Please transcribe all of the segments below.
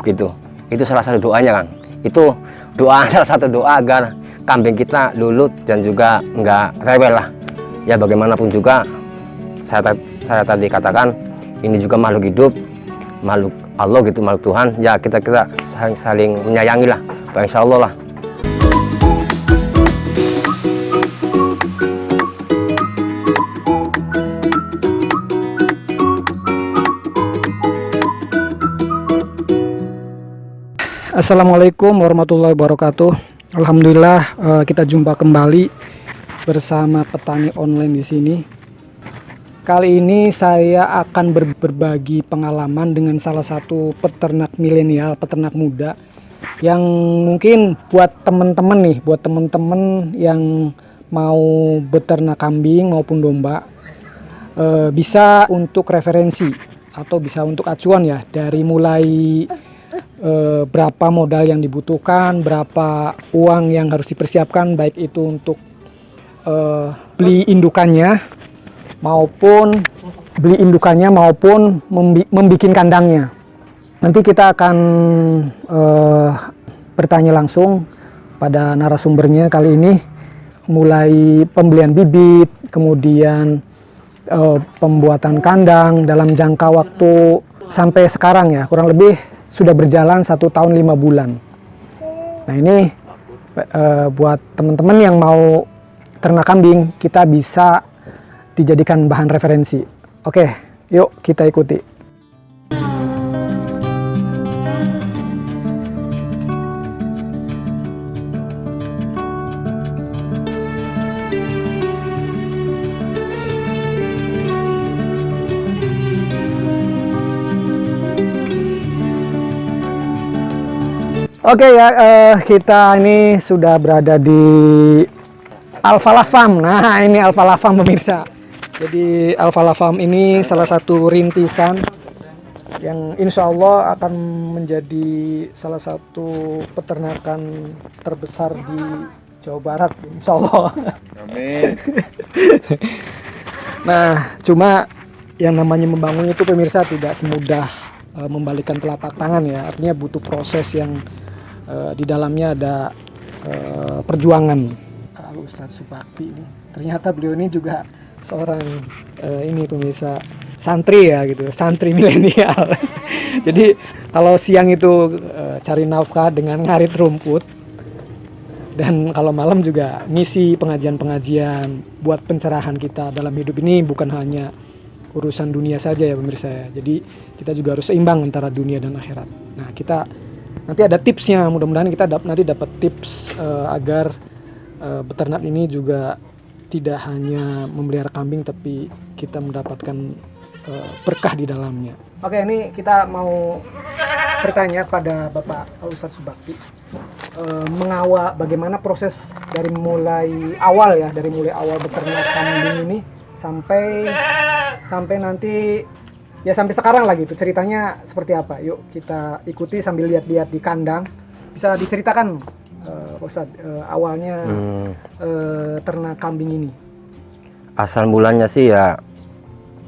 gitu. Itu salah satu doanya, Kang. Itu doa salah satu doa agar kambing kita lulut dan juga nggak rewel lah. Ya bagaimanapun juga saya tadi katakan ini juga makhluk hidup, makhluk Allah gitu, makhluk Tuhan. Ya kita saling menyayangi lah, insya Allah lah. Assalamualaikum warahmatullahi wabarakatuh. Alhamdulillah kita jumpa kembali bersama petani online di sini. Kali ini saya akan berbagi pengalaman dengan salah satu peternak milenial, peternak muda yang mungkin buat teman-teman yang mau beternak kambing maupun domba bisa untuk referensi atau bisa untuk acuan ya, dari mulai berapa modal yang dibutuhkan, berapa uang yang harus dipersiapkan, baik itu untuk beli indukannya maupun membikin kandangnya. Nanti kita akan bertanya langsung pada narasumbernya kali ini, mulai pembelian bibit, kemudian pembuatan kandang dalam jangka waktu sampai sekarang ya, kurang lebih sudah berjalan 1 tahun 5 bulan. Nah ini buat teman-teman yang mau ternak kambing, kita bisa dijadikan bahan referensi. Oke, yuk kita ikuti. Oke ya, kita ini sudah berada di Al-Falah Farm. Nah ini Al-Falah Farm pemirsa. Jadi Al-Falah Farm ini salah satu rintisan yang insya Allah akan menjadi salah satu peternakan terbesar di Jawa Barat, insya Allah. Amin. Nah cuma yang namanya membangun itu pemirsa tidak semudah membalikkan telapak tangan ya. Artinya butuh proses yang di dalamnya ada perjuangan. Ustadz Subakti ini ternyata beliau ini juga seorang ini pemirsa santri ya gitu, santri milenial. Jadi kalau siang itu cari nafkah dengan ngarit rumput, dan kalau malam juga ngisi pengajian-pengajian buat pencerahan kita dalam hidup ini, bukan hanya urusan dunia saja ya pemirsa ya. Jadi kita juga harus seimbang antara dunia dan akhirat. Nah kita nanti ada tipsnya, mudah-mudahan kita nanti dapat tips agar beternak ini juga tidak hanya memelihara kambing, tapi kita mendapatkan berkah di dalamnya. Oke, ini kita mau bertanya pada Bapak Ustadz Subakti, mengawal bagaimana proses dari mulai awal beternak kambing ini sampai nanti ya sampai sekarang lagi itu ceritanya seperti apa? Yuk kita ikuti sambil lihat-lihat di kandang. Bisa diceritakan Ustadz awalnya ternak kambing ini? Asal mulanya sih ya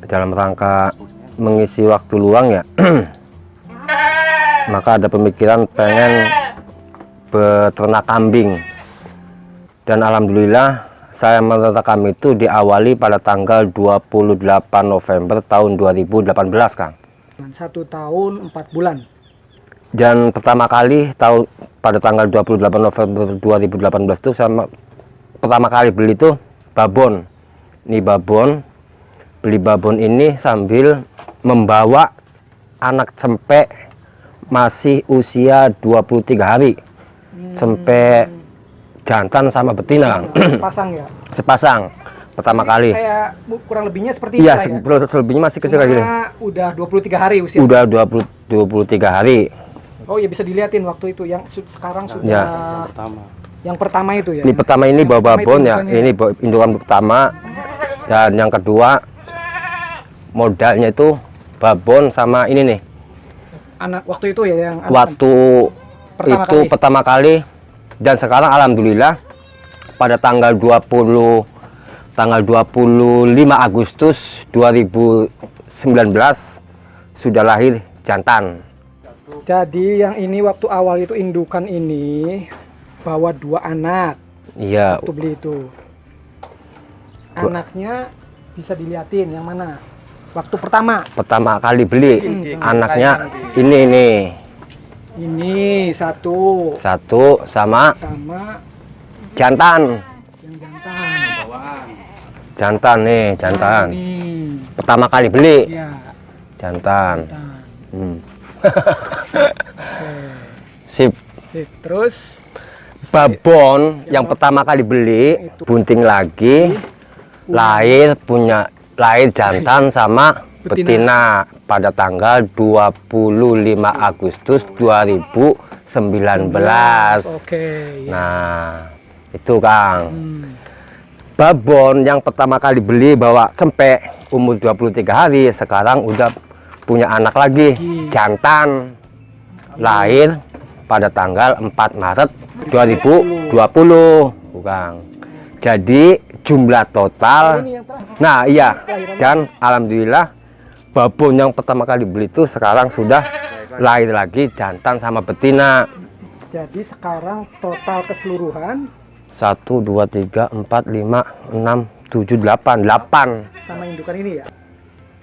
dalam rangka mengisi waktu luang ya. Maka ada pemikiran pengen beternak kambing. Dan alhamdulillah saya meternak kambing itu diawali pada tanggal 28 November tahun 2018, Kang. 1 tahun 4 bulan. Dan pertama kali pada tanggal 28 November 2018 itu saya pertama kali beli itu babon. Ini babon. Beli babon ini sambil membawa anak cempek masih usia 23 hari. Cempek jantan sama betina, Kang. Sepasang ya? Sepasang pertama kali. Kayak kurang lebihnya seperti iya, itu ya? selebihnya masih kecil kayak gini. Udah 23 hari usia? Udah 23 hari. Oh ya, bisa dilihatin waktu itu yang sekarang sudah ya. Yang pertama itu ya? Ini pertama ini bawa babon ya, ini indukan pertama. Dan yang kedua modalnya itu babon sama ini nih. Anak waktu itu ya yang waktu itu pertama kali. Dan sekarang alhamdulillah pada tanggal 25 Agustus 2019 sudah lahir jantan. Jadi yang ini waktu awal itu indukan ini bawa 2 anak Iya. waktu beli itu. Anaknya bisa diliatin yang mana? Waktu Pertama kali beli anaknya ini nih. ini satu Satu sama sama jantan. yang jantan. Jantan nih, jantan. Ini Pertama kali beli ya jantan. jantan. Hmm. Oke. Sip. Sip. Terus Babon yang pertama kali beli bunting lagi lahir jantan sama betina pada tanggal 25 Agustus 2019. Oke. Ya. Nah, itu Kang. Hmm. Babon yang pertama kali beli bawa cempek umur 23 hari, sekarang udah punya anak lagi, jantan. Lahir pada tanggal 4 Maret 2020, Kang. Jadi jumlah total, Ini yang terakhir. nah iya, dan alhamdulillah babon yang pertama kali beli itu sekarang sudah lahir lagi jantan sama betina. Jadi sekarang total keseluruhan 1, 2, 3, 4, 5, 6, 7, 8 sama indukan ini ya.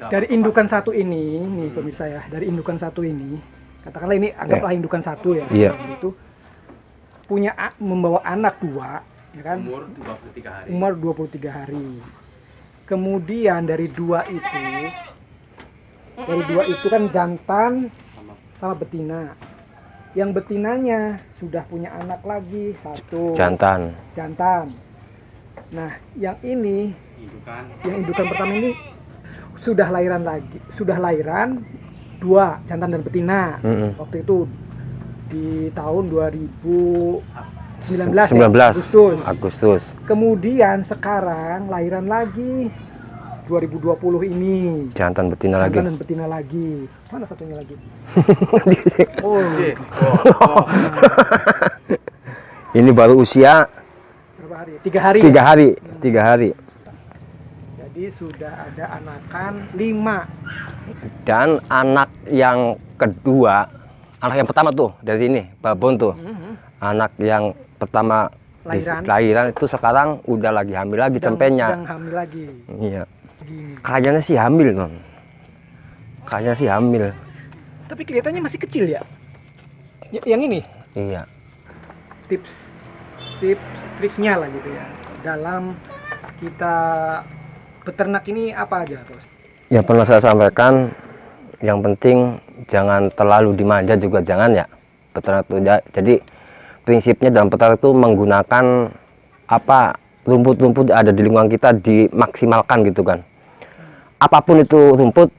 Dari indukan satu ini, nih pemirsa ya, dari indukan satu ini, katakanlah ini anggaplah indukan satu ya. Iya. Itu membawa anak 2, ya kan? Umur 23 hari. Kemudian dari 2 itu kan jantan sama betina. Yang betinanya sudah punya anak lagi 1. jantan. Nah, yang ini yang indukan pertama ini sudah lahiran 2 jantan dan betina. Waktu itu di tahun 2019 ya, Agustus. Kemudian sekarang lahiran lagi 2020 ini Jantan betina lagi. jantan dan betina lagi. Mana satunya lagi? Oh, Ini baru usia berapa hari? 3 hari. 3 hari. Jadi sudah ada anakan 5. Dan anak yang kedua, anak yang pertama tuh dari ini, babon tuh. Anak yang pertama lahiran itu sekarang udah lagi hamil lagi cempenya. Sedang hamil lagi. Iya. Gini. Kayaknya sih hamil, non. Kayaknya sih hamil. Tapi kelihatannya masih kecil ya. Yang ini Iya. tips triknya lah gitu ya. Dalam kita beternak ini apa aja, Bos? Ya pernah saya sampaikan, yang penting jangan terlalu dimanja juga jangan ya. Peternak itu jadi prinsipnya dalam peternak itu menggunakan apa rumput-rumput ada di lingkungan kita dimaksimalkan gitu kan. Apapun itu rumput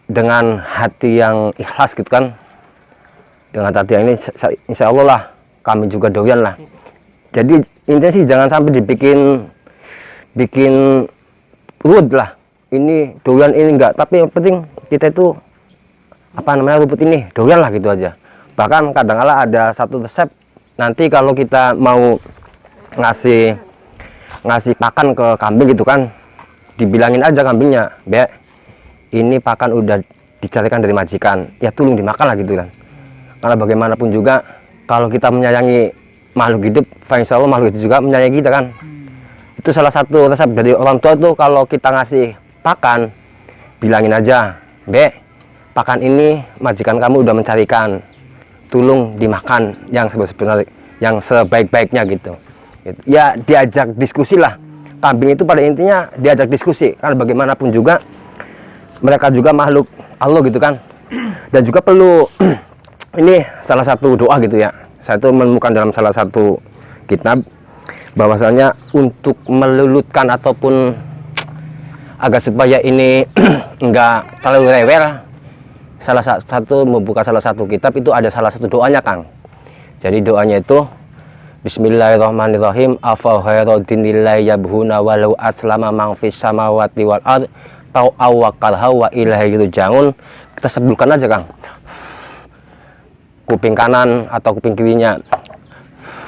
dengan hati yang ikhlas gitu kan. Dengan hati yang ini insya Allah lah kami juga doyan lah. Jadi intinya sih jangan sampai bikin ruwet lah. Ini doyan ini enggak, tapi yang penting kita itu apa namanya rumput ini doyan lah gitu aja. Bahkan kadang-kala ada satu resep nanti kalau kita mau ngasih pakan ke kambing gitu kan, dibilangin aja kambingnya, "Be, ini pakan udah dicarikan dari majikan, ya tolong dimakan lah," gitu kan. Karena bagaimanapun juga kalau kita menyayangi makhluk hidup, insya Allah makhluk hidup juga menyayangi kita kan. Itu salah satu resep dari orang tua tuh, kalau kita ngasih pakan bilangin aja, "Be, pakan ini majikan kamu udah mencarikan, tolong dimakan yang sebenarnya yang sebaik-baiknya," gitu. Ya diajak diskusi lah. Kambing itu pada intinya diajak diskusi, karena bagaimanapun juga mereka juga makhluk Allah gitu kan. Dan juga perlu ini salah satu doa gitu ya, saya itu menemukan dalam salah satu kitab bahwasanya untuk melulutkan ataupun agar supaya ini enggak terlalu rewel, salah satu kitab itu ada salah satu doanya Kang. Jadi doanya itu Bismillahirrahmanirrahim, afa khairuddinillahi yabhuna walau aslama man fis samawati wal ard tau awakal hawa ilahi turja'un. Kita sebutkan aja Kang, kuping kanan atau kuping kirinya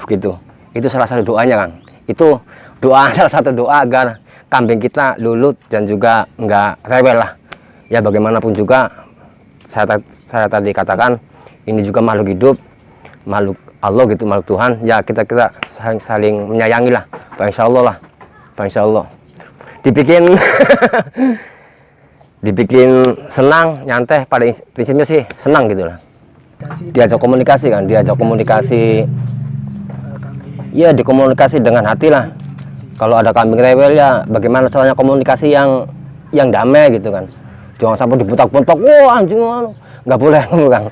gitu. Itu salah satu doanya Kang. Itu doa salah satu doa agar kambing kita lulut dan juga enggak rewel lah. Ya bagaimanapun juga saya tadi katakan ini juga makhluk hidup, makhluk Allah gitu, makhluk Tuhan. Ya kita saling menyayangi lah, Insya Allah lah, Insya Allah. Dibikin senang, nyantai, pada prinsipnya sih senang gitu lah. Diajak komunikasi kan, iya dikomunikasi dengan hati lah. Kalau ada kambing rewel ya bagaimana caranya komunikasi yang damai gitu kan. Jangan sampai dibutak-butak, wah anjing, nggak boleh kan.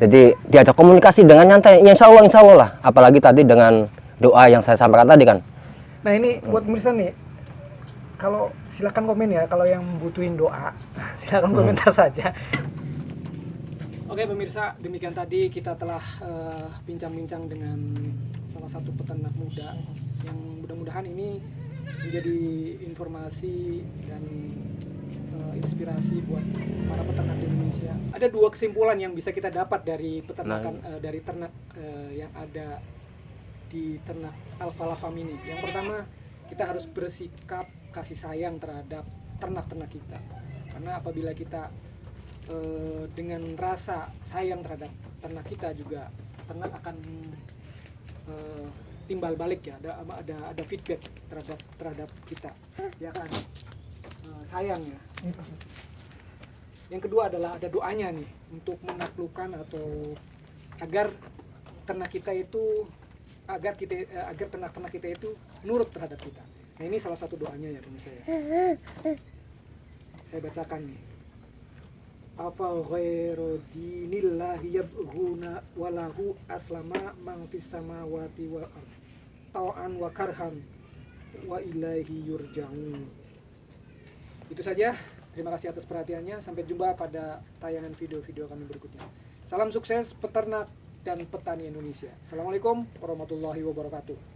Jadi diajak komunikasi dengan nyantai, ya insya Allah lah. Apalagi tadi dengan doa yang saya sampaikan tadi kan. Nah ini buat pemirsa nih, kalau silakan komen ya, kalau yang butuhin doa silakan komentar saja. Oke pemirsa, demikian tadi kita telah bincang-bincang dengan salah satu peternak muda yang mudah-mudahan ini menjadi informasi dan inspirasi buat para peternak di Indonesia. Ada dua kesimpulan yang bisa kita dapat dari peternakan dari ternak yang ada di ternak Al-Fallah Farm ini. Yang pertama, kita harus bersikap kasih sayang terhadap ternak-ternak kita. Karena apabila kita dengan rasa sayang terhadap ternak kita, juga ternak akan timbal balik ya, ada feedback terhadap kita, ya kan, sayang ya. Yang kedua adalah ada doanya nih untuk menaklukkan atau agar ternak kita itu agar ternak-ternak kita itu nurut terhadap kita. Nah ini salah satu doanya ya pemirsa ya. Saya bacakan nih. Afa ghairu dinillahi yabghuna walahu aslama man fis samawati wal ardh tau'an wa karhan wa ilaihi yurja'un. Itu saja. Terima kasih atas perhatiannya. Sampai jumpa pada tayangan video-video kami berikutnya. Salam sukses peternak dan petani Indonesia. Assalamualaikum warahmatullahi wabarakatuh.